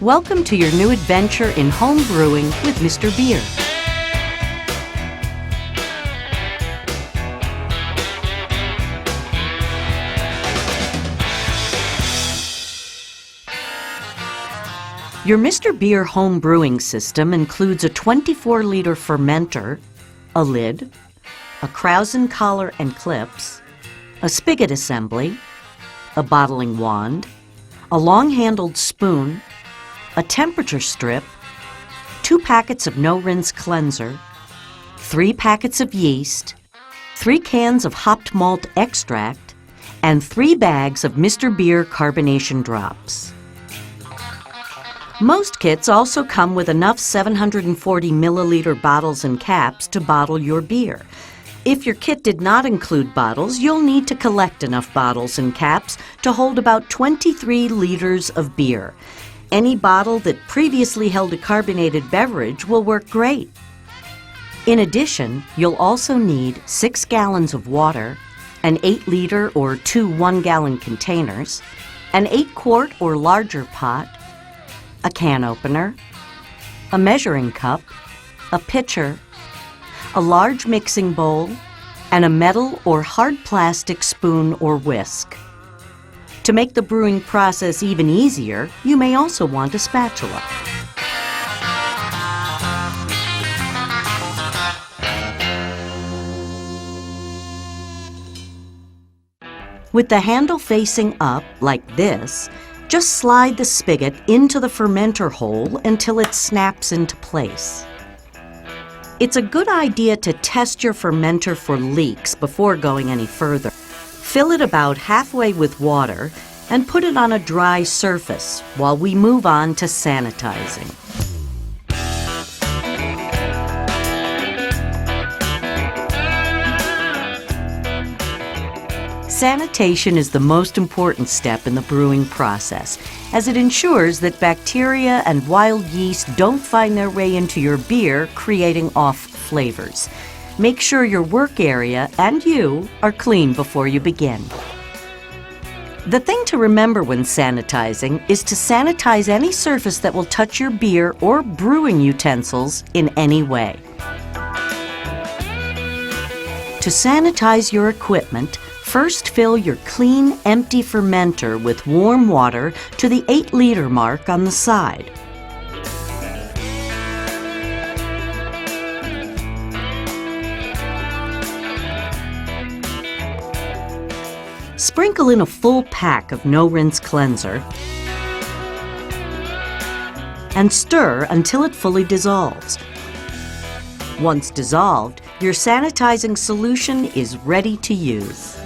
Welcome to your new adventure in home brewing with Mr.Beer. Your Mr.Beer home brewing system includes a 24-liter fermenter, a lid, a krausen collar and clips, a spigot assembly, a bottling wand, a long-handled spoon, a temperature strip, 2 packets of no-rinse cleanser, 3 packets of yeast, 3 cans of hopped malt extract, and 3 bags of Mr.Beer carbonation drops. Most kits also come with enough 740 milliliter bottles and caps to bottle your beer. If your kit did not include bottles, you'll need to collect enough bottles and caps to hold about 23 liters of beer. Any bottle that previously held a carbonated beverage will work great. In addition, you'll also need 6 gallons of water, an 8-liter or 2 1-gallon containers, an 8-quart or larger pot, a can opener, a measuring cup, a pitcher, a large mixing bowl, and a metal or hard plastic spoon or whisk. To make the brewing process even easier, you may also want a spatula. With the handle facing up, like this, just slide the spigot into the fermenter hole until it snaps into place. It's a good idea to test your fermenter for leaks before going any further. Fill it about halfway with water and put it on a dry surface while we move on to sanitizing. Sanitation is the most important step in the brewing process, as it ensures that bacteria and wild yeast don't find their way into your beer, creating off flavors. Make sure your work area and you are clean before you begin. The thing to remember when sanitizing is to sanitize any surface that will touch your beer or brewing utensils in any way. To sanitize your equipment, first fill your clean, empty fermenter with warm water to the 8-liter mark on the side. Sprinkle in a full pack of no-rinse cleanser and stir until it fully dissolves. Once dissolved, your sanitizing solution is ready to use.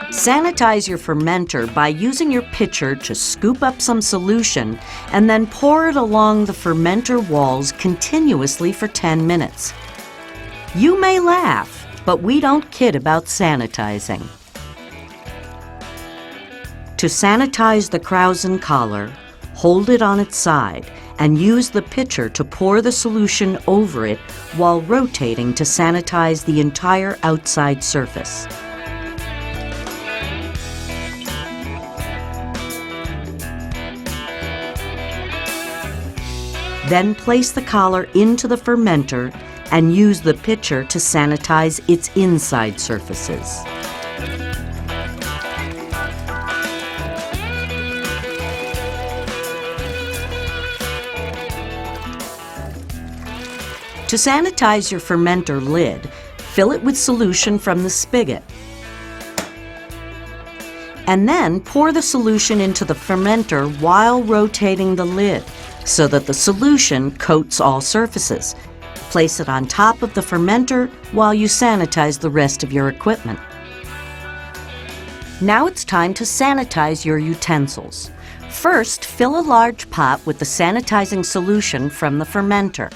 Sanitize your fermenter by using your pitcher to scoop up some solution and then pour it along the fermenter walls continuously for 10 minutes. You may laugh, but we don't kid about sanitizing. To sanitize the krausen collar, hold it on its side and use the pitcher to pour the solution over it while rotating to sanitize the entire outside surface. Then place the collar into the fermenter and use the pitcher to sanitize its inside surfaces. To sanitize your fermenter lid, fill it with solution from the spigot. And then pour the solution into the fermenter while rotating the lid so that the solution coats all surfaces. Place it on top of the fermenter while you sanitize the rest of your equipment. Now it's time to sanitize your utensils. First, fill a large pot with the sanitizing solution from the fermenter.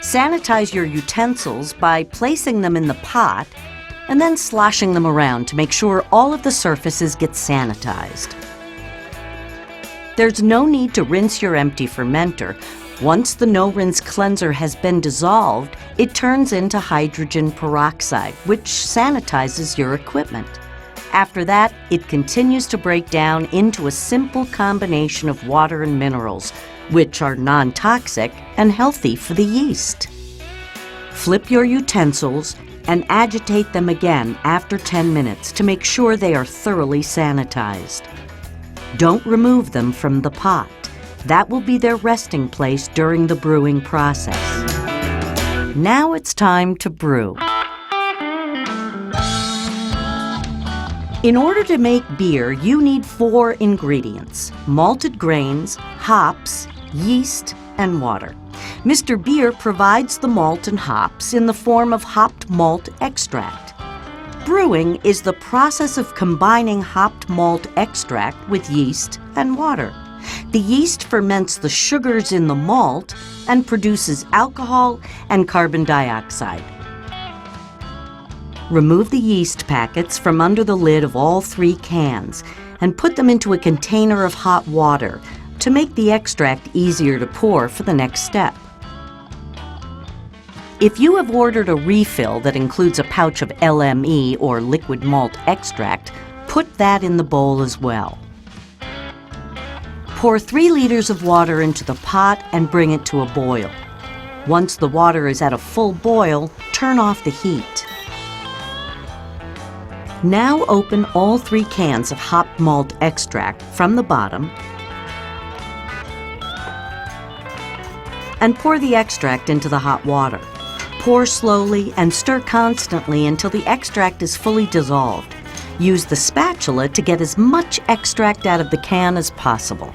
Sanitize your utensils by placing them in the pot and then sloshing them around to make sure all of the surfaces get sanitized. There's no need to rinse your empty fermenter. Once the no-rinse cleanser has been dissolved, it turns into hydrogen peroxide, which sanitizes your equipment. After that, it continues to break down into a simple combination of water and minerals, which are non-toxic and healthy for the yeast. Flip your utensils and agitate them again after 10 minutes to make sure they are thoroughly sanitized. Don't remove them from the pot. That will be their resting place during the brewing process. Now it's time to brew. In order to make beer, you need 4 ingredients: malted grains, hops, yeast, and water. Mr.Beer provides the malt and hops in the form of hopped malt extract. Brewing is the process of combining hopped malt extract with yeast and water. The yeast ferments the sugars in the malt and produces alcohol and carbon dioxide. Remove the yeast packets from under the lid of all 3 cans and put them into a container of hot water to make the extract easier to pour for the next step. If you have ordered a refill that includes a pouch of LME or liquid malt extract, put that in the bowl as well. Pour 3 liters of water into the pot and bring it to a boil. Once the water is at a full boil, turn off the heat. Now open all 3 cans of hopped malt extract from the bottom and pour the extract into the hot water. Pour slowly and stir constantly until the extract is fully dissolved. Use the spatula to get as much extract out of the can as possible.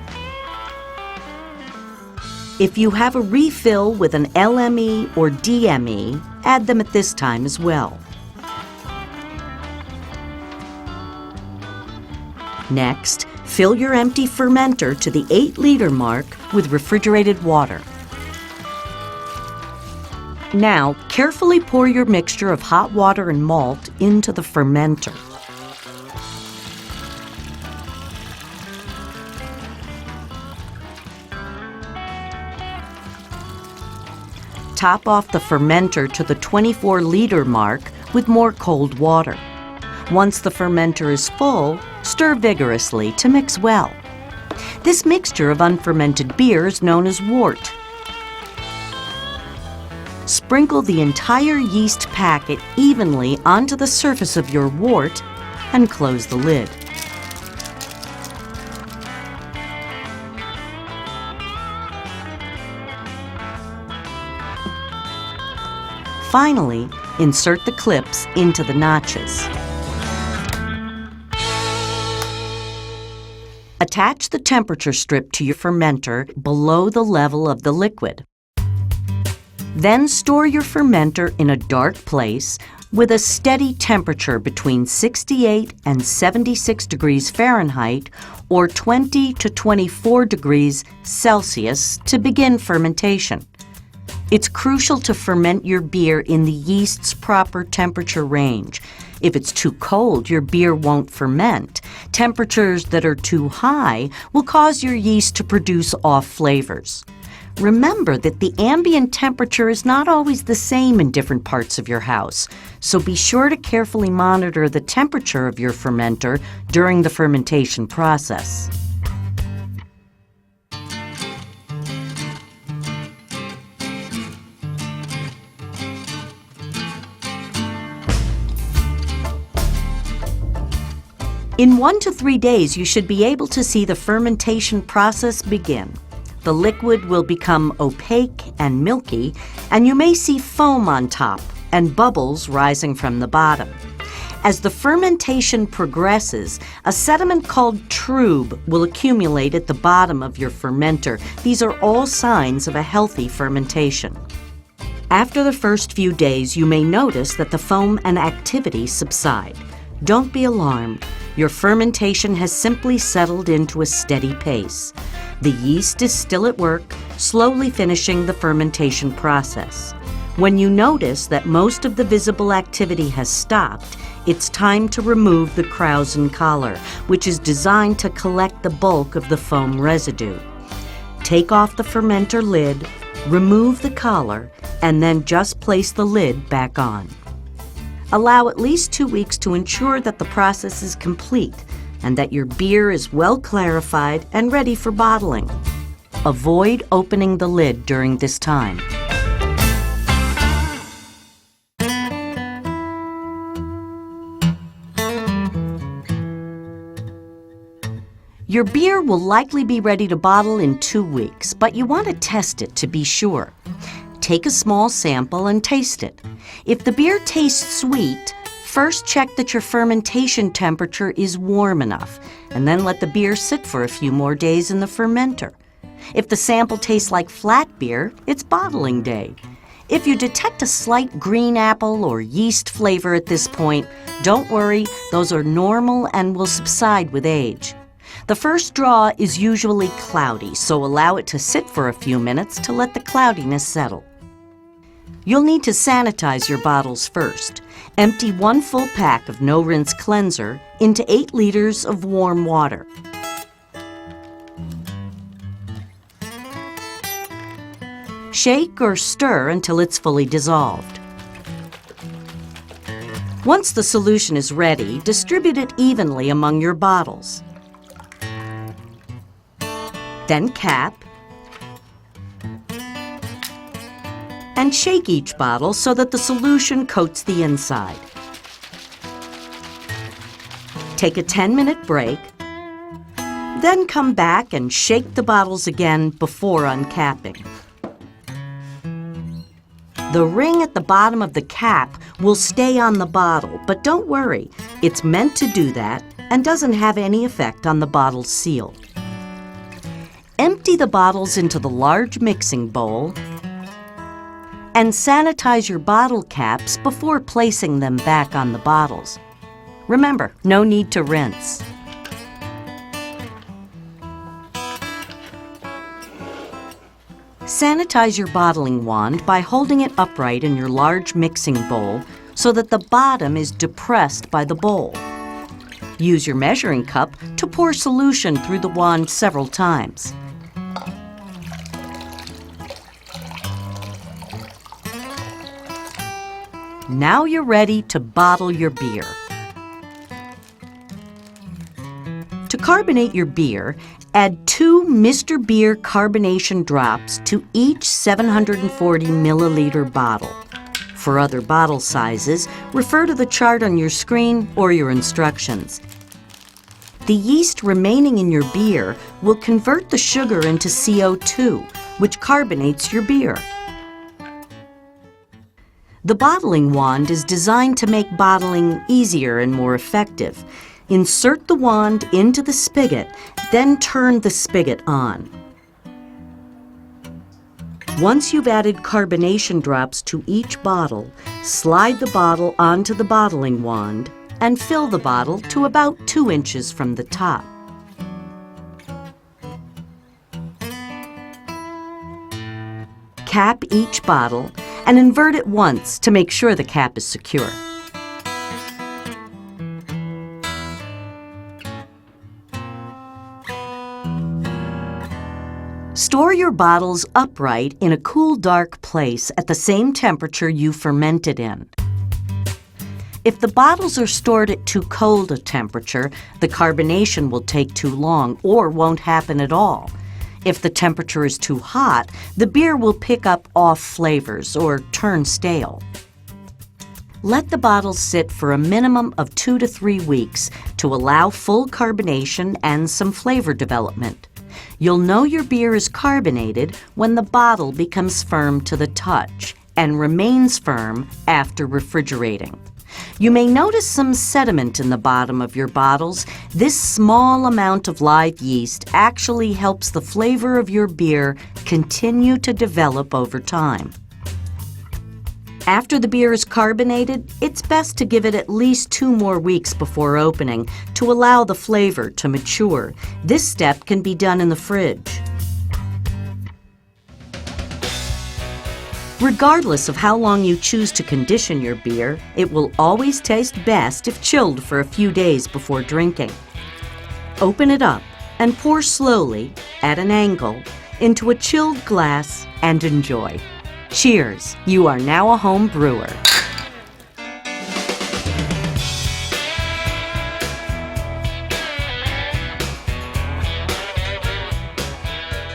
If you have a refill with an LME or DME, add them at this time as well. Next, fill your empty fermenter to the 8-liter mark with refrigerated water. Now, carefully pour your mixture of hot water and malt into the fermenter. Top off the fermenter to the 24-liter mark with more cold water. Once the fermenter is full, stir vigorously to mix well. This mixture of unfermented beer is known as wort. Sprinkle the entire yeast packet evenly onto the surface of your wort and close the lid. Finally, insert the clips into the notches. Attach the temperature strip to your fermenter below the level of the liquid. Then store your fermenter in a dark place with a steady temperature between 68 and 76 degrees Fahrenheit or 20 to 24 degrees Celsius to begin fermentation. It's crucial to ferment your beer in the yeast's proper temperature range. If it's too cold, your beer won't ferment. Temperatures that are too high will cause your yeast to produce off flavors. Remember that the ambient temperature is not always the same in different parts of your house, so be sure to carefully monitor the temperature of your fermenter during the fermentation process. In 1 to 3 days, you should be able to see the fermentation process begin. The liquid will become opaque and milky, and you may see foam on top and bubbles rising from the bottom. As the fermentation progresses, a sediment called trub will accumulate at the bottom of your fermenter. These are all signs of a healthy fermentation. After the first few days, you may notice that the foam and activity subside. Don't be alarmed. Your fermentation has simply settled into a steady pace. The yeast is still at work, slowly finishing the fermentation process. When you notice that most of the visible activity has stopped, it's time to remove the krausen collar, which is designed to collect the bulk of the foam residue. Take off the fermenter lid, remove the collar, and then just place the lid back on. Allow at least 2 weeks to ensure that the process is complete and that your beer is well clarified and ready for bottling. Avoid opening the lid during this time. Your beer will likely be ready to bottle in 2 weeks, but you want to test it to be sure. Take a small sample and taste it. If the beer tastes sweet, first check that your fermentation temperature is warm enough, and then let the beer sit for a few more days in the fermenter. If the sample tastes like flat beer, it's bottling day. If you detect a slight green apple or yeast flavor at this point, don't worry, those are normal and will subside with age. The first draw is usually cloudy, so allow it to sit for a few minutes to let the cloudiness settle. You'll need to sanitize your bottles first. Empty 1 full pack of no-rinse cleanser into 8 liters of warm water. Shake or stir until it's fully dissolved. Once the solution is ready, distribute it evenly among your bottles. Then cap and shake each bottle so that the solution coats the inside. Take a 10-minute break, then come back and shake the bottles again before uncapping. The ring at the bottom of the cap will stay on the bottle, but don't worry, it's meant to do that and doesn't have any effect on the bottle's seal. Empty the bottles into the large mixing bowl and sanitize your bottle caps before placing them back on the bottles. Remember, no need to rinse. Sanitize your bottling wand by holding it upright in your large mixing bowl so that the bottom is depressed by the bowl. Use your measuring cup to pour solution through the wand several times. Now you're ready to bottle your beer. To carbonate your beer, add 2 Mr.Beer carbonation drops to each 740 milliliter bottle. For other bottle sizes, refer to the chart on your screen or your instructions. The yeast remaining in your beer will convert the sugar into CO2, which carbonates your beer. The bottling wand is designed to make bottling easier and more effective. Insert the wand into the spigot, then turn the spigot on. Once you've added carbonation drops to each bottle, slide the bottle onto the bottling wand and fill the bottle to about 2 inches from the top. Cap each bottle and invert it once to make sure the cap is secure. Store your bottles upright in a cool, dark place at the same temperature you fermented in. If the bottles are stored at too cold a temperature, the carbonation will take too long or won't happen at all. If the temperature is too hot, the beer will pick up off flavors or turn stale. Let the bottles sit for a minimum of 2 to 3 weeks to allow full carbonation and some flavor development. You'll know your beer is carbonated when the bottle becomes firm to the touch and remains firm after refrigerating. You may notice some sediment in the bottom of your bottles. This small amount of live yeast actually helps the flavor of your beer continue to develop over time. After the beer is carbonated, it's best to give it at least 2 more weeks before opening to allow the flavor to mature. This step can be done in the fridge. Regardless of how long you choose to condition your beer, it will always taste best if chilled for a few days before drinking. Open it up and pour slowly, at an angle, into a chilled glass and enjoy. Cheers! You are now a home brewer.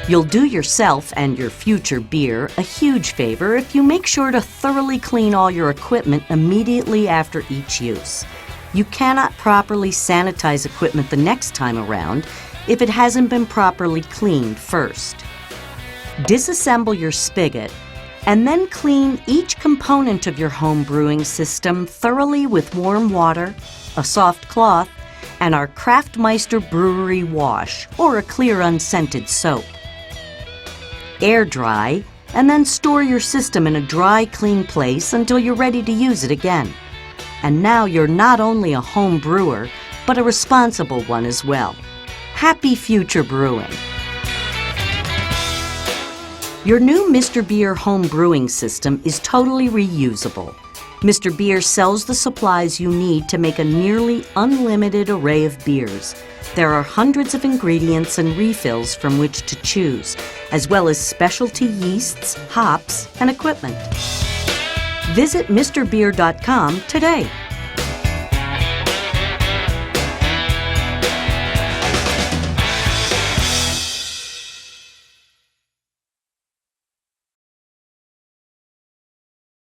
You'll do yourself and your future beer a huge favor if you make sure to thoroughly clean all your equipment immediately after each use. You cannot properly sanitize equipment the next time around if it hasn't been properly cleaned first. Disassemble your spigot and then clean each component of your home brewing system thoroughly with warm water, a soft cloth, and our Craftmeister Brewery Wash, or a clear unscented soap. Air dry, and then store your system in a dry, clean place until you're ready to use it again. And now you're not only a home brewer, but a responsible one as well. Happy future brewing! Your new Mr.Beer home brewing system is totally reusable. Mr.Beer sells the supplies you need to make a nearly unlimited array of beers. There are hundreds of ingredients and refills from which to choose, as well as specialty yeasts, hops, and equipment. Visit MrBeer.com today.